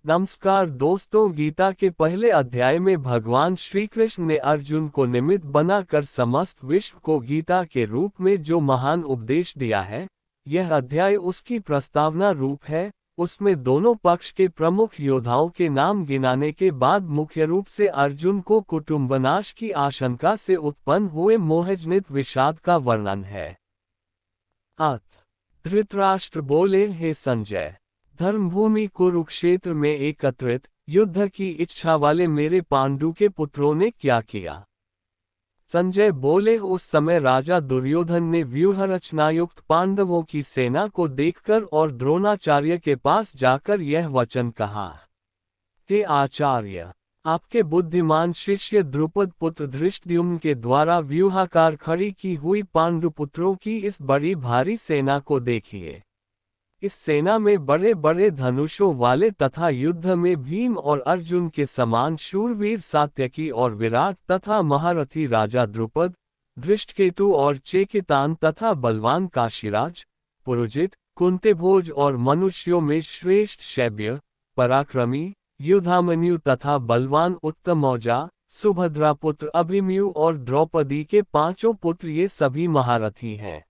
नमस्कार दोस्तों, गीता के पहले अध्याय में भगवान श्री कृष्ण ने अर्जुन को निमित्त बनाकर समस्त विश्व को गीता के रूप में जो महान उपदेश दिया है, यह अध्याय उसकी प्रस्तावना रूप है। उसमें दोनों पक्ष के प्रमुख योद्धाओं के नाम गिनाने के बाद मुख्य रूप से अर्जुन को कुटुंबनाश की आशंका से उत्पन्न हुए मोहजनित विषाद का वर्णन है। धृतराष्ट्र बोले, हे संजय, धर्मभूमि कुरुक्षेत्र में एकत्रित युद्ध की इच्छा वाले मेरे पांडु के पुत्रों ने क्या किया? संजय बोले, उस समय राजा दुर्योधन ने व्यूह रचनायुक्त पांडवों की सेना को देखकर और द्रोणाचार्य के पास जाकर यह वचन कहा, हे आचार्य, आपके बुद्धिमान शिष्य द्रुपद पुत्र धृष्टद्युम्न के द्वारा व्यूहाकार खड़ी की हुई पांडुपुत्रों की इस बड़ी भारी सेना को देखिए। इस सेना में बड़े बड़े धनुषों वाले तथा युद्ध में भीम और अर्जुन के समान शूरवीर सात्यकी और विराट तथा महारथी राजा द्रुपद, धृष्टकेतु और चेकितान तथा बलवान काशीराज, पुरुजित, कुंतीभोज और मनुष्यों में श्रेष्ठ शैब्य, पराक्रमी, युधामन्यु तथा बलवान उत्तमौजा, सुभद्रा पुत्र अभिमन्यु और द्रौपदी के पांचों पुत्र ये सभी महारथी हैं।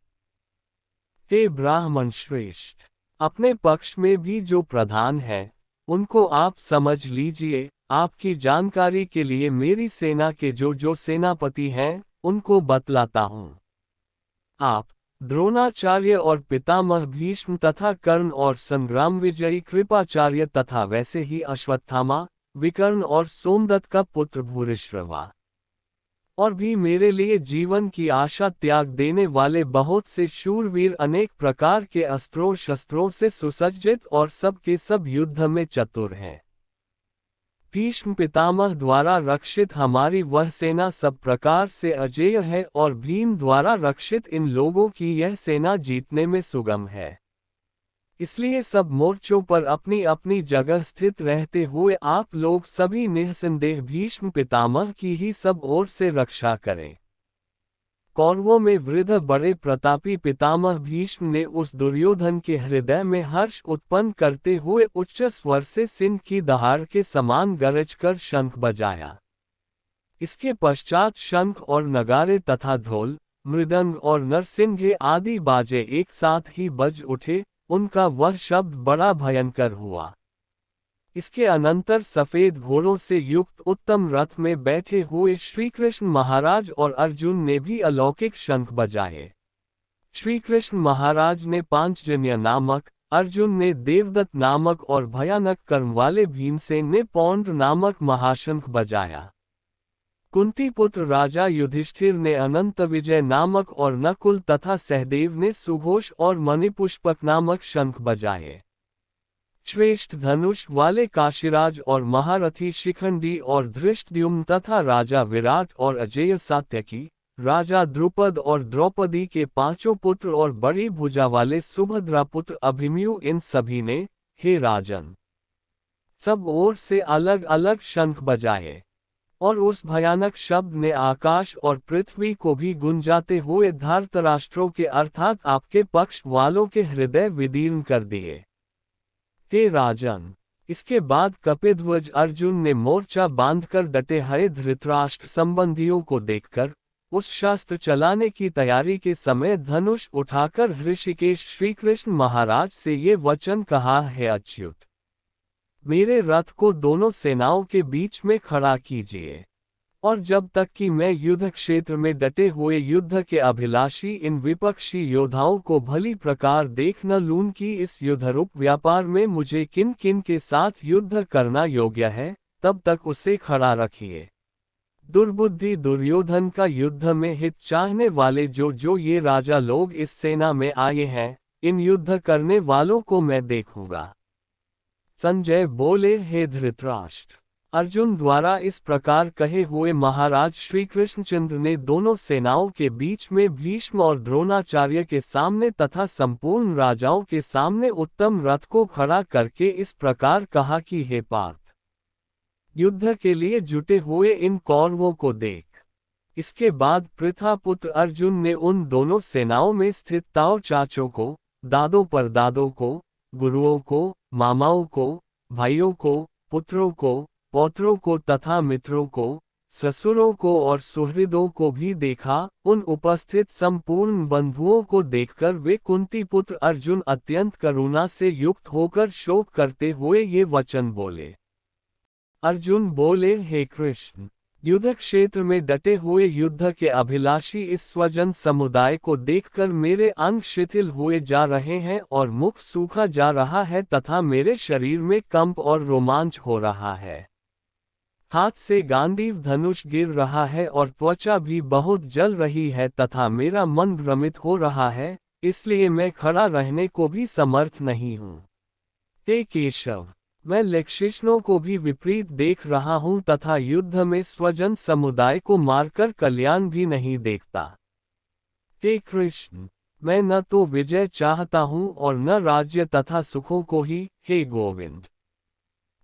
हे ब्राह्मण श्रेष्ठ, अपने पक्ष में भी जो प्रधान हैं, उनको आप समझ लीजिए। आपकी जानकारी के लिए मेरी सेना के जो सेनापति हैं, उनको बतलाता हूँ। आप द्रोणाचार्य और पितामह भीष्म तथा कर्ण और संग्राम विजयी कृपाचार्य तथा वैसे ही अश्वत्थामा, विकर्ण और सोमदत्त का पुत्र भूरिश्रवा, और भी मेरे लिए जीवन की आशा त्याग देने वाले बहुत से शूरवीर अनेक प्रकार के अस्त्रों शस्त्रों से सुसज्जित और सब के सब युद्ध में चतुर हैं। भीष्म पितामह द्वारा रक्षित हमारी वह सेना सब प्रकार से अजेय है और भीम द्वारा रक्षित इन लोगों की यह सेना जीतने में सुगम है। इसलिए सब मोर्चों पर अपनी अपनी जगह स्थित रहते हुए आप लोग सभी निःसंदेह भीष्म पितामह की ही सब ओर से रक्षा करें। कौरवों में वृद्ध बड़े प्रतापी पितामह भीष्म ने उस दुर्योधन के हृदय में हर्ष उत्पन्न करते हुए उच्च स्वर से सिंह की दहाड़ के समान गरजकर शंख बजाया। इसके पश्चात शंख और नगारे तथा ढोल, मृदंग और नरसिंघे आदि बाजे एक साथ ही बज उठे। उनका वह शब्द बड़ा भयंकर हुआ। इसके अनंतर सफेद घोड़ों से युक्त उत्तम रथ में बैठे हुए श्री कृष्ण महाराज और अर्जुन ने भी अलौकिक शंख बजाए। श्री कृष्ण महाराज ने पांचजन्य नामक, अर्जुन ने देवदत्त नामक और भयानक कर्म वाले भीमसेन ने पौंड्र नामक महाशंख बजाया। कुंती पुत्र राजा युधिष्ठिर ने अनंत विजय नामक और नकुल तथा सहदेव ने सुघोष और मणिपुष्पक नामक शंख बजाए। श्रेष्ठ धनुष वाले काशीराज और महारथी शिखंडी और धृष्टद्युम्न तथा राजा विराट और अजेय सात्यकी, राजा द्रुपद और द्रौपदी के पांचों पुत्र और बड़ी भुजा वाले सुभद्रा पुत्र अभिमन्यु, इन सभी ने, हे राजन, सब ओर से अलग अलग शंख बजाए। और उस भयानक शब्द ने आकाश और पृथ्वी को भी गुंजाते हुए धृतराष्ट्रों के अर्थात आपके पक्ष वालों के हृदय विदीर्ण कर दिए। हे राजन, इसके बाद कपिध्वज अर्जुन ने मोर्चा बांधकर डटे हुए धृतराष्ट्र संबंधियों को देखकर उस शस्त्र चलाने की तैयारी के समय धनुष उठाकर ऋषिकेश श्री कृष्ण महाराज से ये वचन कहा, है अच्युत, मेरे रथ को दोनों सेनाओं के बीच में खड़ा कीजिए, और जब तक कि मैं युद्ध क्षेत्र में डटे हुए युद्ध के अभिलाषी इन विपक्षी योद्धाओं को भली प्रकार देख न लूं कि इस युद्धरूप व्यापार में मुझे किन किन के साथ युद्ध करना योग्य है, तब तक उसे खड़ा रखिए। दुर्बुद्धि दुर्योधन का युद्ध में हित चाहने वाले जो ये राजा लोग इस सेना में आए हैं, इन युद्ध करने वालों को मैं देखूंगा। संजय बोले, हे धृतराष्ट्र, अर्जुन द्वारा इस प्रकार कहे हुए महाराज श्री कृष्णचंद्र ने दोनों सेनाओं के बीच में भीष्म और द्रोणाचार्य के सामने तथा संपूर्ण राजाओं के सामने उत्तम रथ को खड़ा करके इस प्रकार कहा कि हे पार्थ, युद्ध के लिए जुटे हुए इन कौरवों को देख। इसके बाद पृथापुत्र अर्जुन ने उन दोनों सेनाओं में स्थित ताऊ चाचों को, दादों परदादों को, गुरुओं को, मामाओं को, भाइयों को, पुत्रों को, पौत्रों को तथा मित्रों को, ससुरों को और सुहृदों को भी देखा। उन उपस्थित संपूर्ण बंधुओं को देखकर वे कुंती पुत्र अर्जुन अत्यंत करुणा से युक्त होकर शोक करते हुए ये वचन बोले। अर्जुन बोले, हे कृष्ण, युद्ध क्षेत्र में डटे हुए युद्ध के अभिलाषी इस स्वजन समुदाय को देखकर मेरे अंग शिथिल हुए जा रहे हैं और मुख सूखा जा रहा है तथा मेरे शरीर में कंप और रोमांच हो रहा है। हाथ से गांडीव धनुष गिर रहा है और त्वचा भी बहुत जल रही है तथा मेरा मन भ्रमित हो रहा है, इसलिए मैं खड़ा रहने को भी समर्थ नहीं हूँ। हे केशव, मैं लक्षिष्णों को भी विपरीत देख रहा हूँ तथा युद्ध में स्वजन समुदाय को मारकर कल्याण भी नहीं देखता। हे कृष्ण, मैं न तो विजय चाहता हूँ और न राज्य तथा सुखों को ही। हे गोविंद,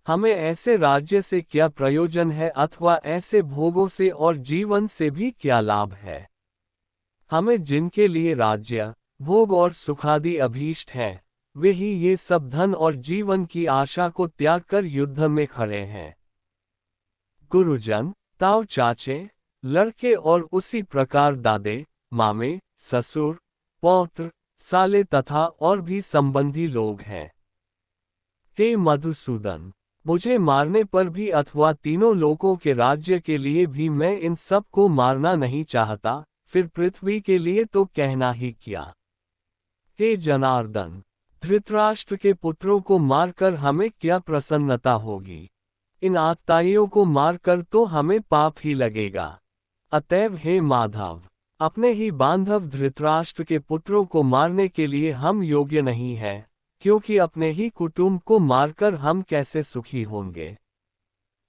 हमें ऐसे राज्य से क्या प्रयोजन है अथवा ऐसे भोगों से और जीवन से भी क्या लाभ है। हमें जिनके लिए राज्य, भोग और सुखादि अभीष्ट हैं, वे ही ये सब धन और जीवन की आशा को त्याग कर युद्ध में खड़े हैं। गुरुजन, ताऊ चाचे, लड़के और उसी प्रकार दादे, मामे, ससुर, पौत्र, साले तथा और भी संबंधी लोग हैं। हे मधुसूदन, मुझे मारने पर भी अथवा तीनों लोकों के राज्य के लिए भी मैं इन सब को मारना नहीं चाहता, फिर पृथ्वी के लिए तो कहना ही क्या। हे जनार्दन, धृतराष्ट्र के पुत्रों को मारकर हमें क्या प्रसन्नता होगी। इन आतताइयों को मारकर तो हमें पाप ही लगेगा। अतएव हे माधव, अपने ही बांधव धृतराष्ट्र के पुत्रों को मारने के लिए हम योग्य नहीं हैं, क्योंकि अपने ही कुटुंब को मारकर हम कैसे सुखी होंगे।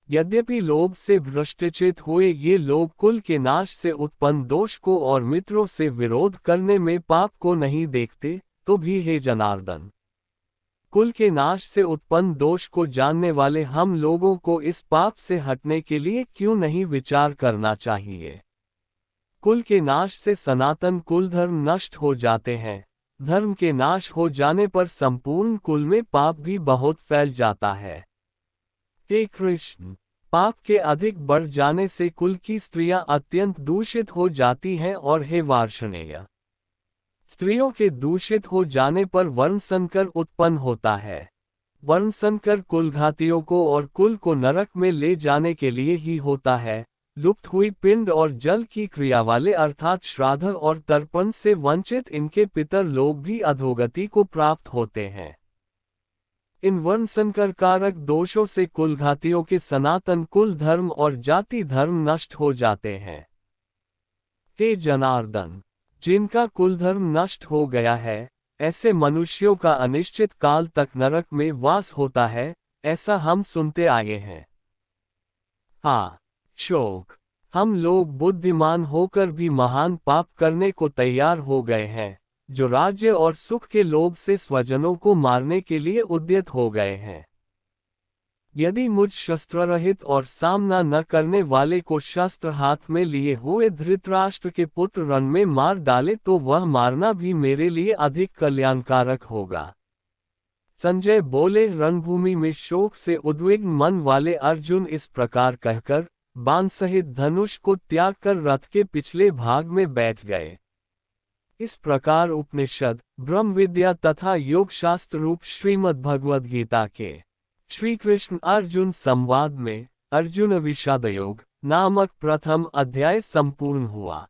यद्यपि लोभ से भ्रष्टचित हुए ये लोग कुल के नाश से उत्पन्न दोष को और मित्रों से विरोध करने में पाप को नहीं देखते, तो भी हे जनार्दन, कुल के नाश से उत्पन्न दोष को जानने वाले हम लोगों को इस पाप से हटने के लिए क्यों नहीं विचार करना चाहिए। कुल के नाश से सनातन कुल धर्म नष्ट हो जाते हैं। धर्म के नाश हो जाने पर संपूर्ण कुल में पाप भी बहुत फैल जाता है। हे कृष्ण, पाप के अधिक बढ़ जाने से कुल की स्त्रियां अत्यंत दूषित हो जाती हैं और हे वार्ष्णेय, स्त्रियों के दूषित हो जाने पर वर्णसंकर उत्पन्न होता है। वर्णसंकर कुलघातियों को और कुल को नरक में ले जाने के लिए ही होता है। लुप्त हुई पिंड और जल की क्रिया वाले अर्थात श्राद्ध और तर्पण से वंचित इनके पितर लोग भी अधोगति को प्राप्त होते हैं। इन वर्णसंकर कारक दोषों से कुलघातियों के सनातन कुल धर्म और जाति धर्म नष्ट हो जाते हैं। हे जनार्दन, जिनका कुल धर्म नष्ट हो गया है, ऐसे मनुष्यों का अनिश्चित काल तक नरक में वास होता है, ऐसा हम सुनते आए हैं। हाँ, शोक, हम लोग बुद्धिमान होकर भी महान पाप करने को तैयार हो गए हैं, जो राज्य और सुख के लोभ से स्वजनों को मारने के लिए उद्यत हो गए हैं। यदि मुझ शस्त्ररहित और सामना न करने वाले को शस्त्र हाथ में लिए हुए धृतराष्ट्र के पुत्र रण में मार डाले तो वह मारना भी मेरे लिए अधिक कल्याणकारक होगा। संजय बोले। रणभूमि में शोक से उद्विग्न मन वाले अर्जुन इस प्रकार कहकर बाण सहित धनुष को त्याग कर रथ के पिछले भाग में बैठ गए। इस प्रकार उपनिषद, ब्रह्म विद्या तथा योग शास्त्र रूप श्रीमद् भगवद गीता के श्री कृष्ण अर्जुन संवाद में अर्जुन विषाद योग नामक प्रथम अध्याय संपूर्ण हुआ।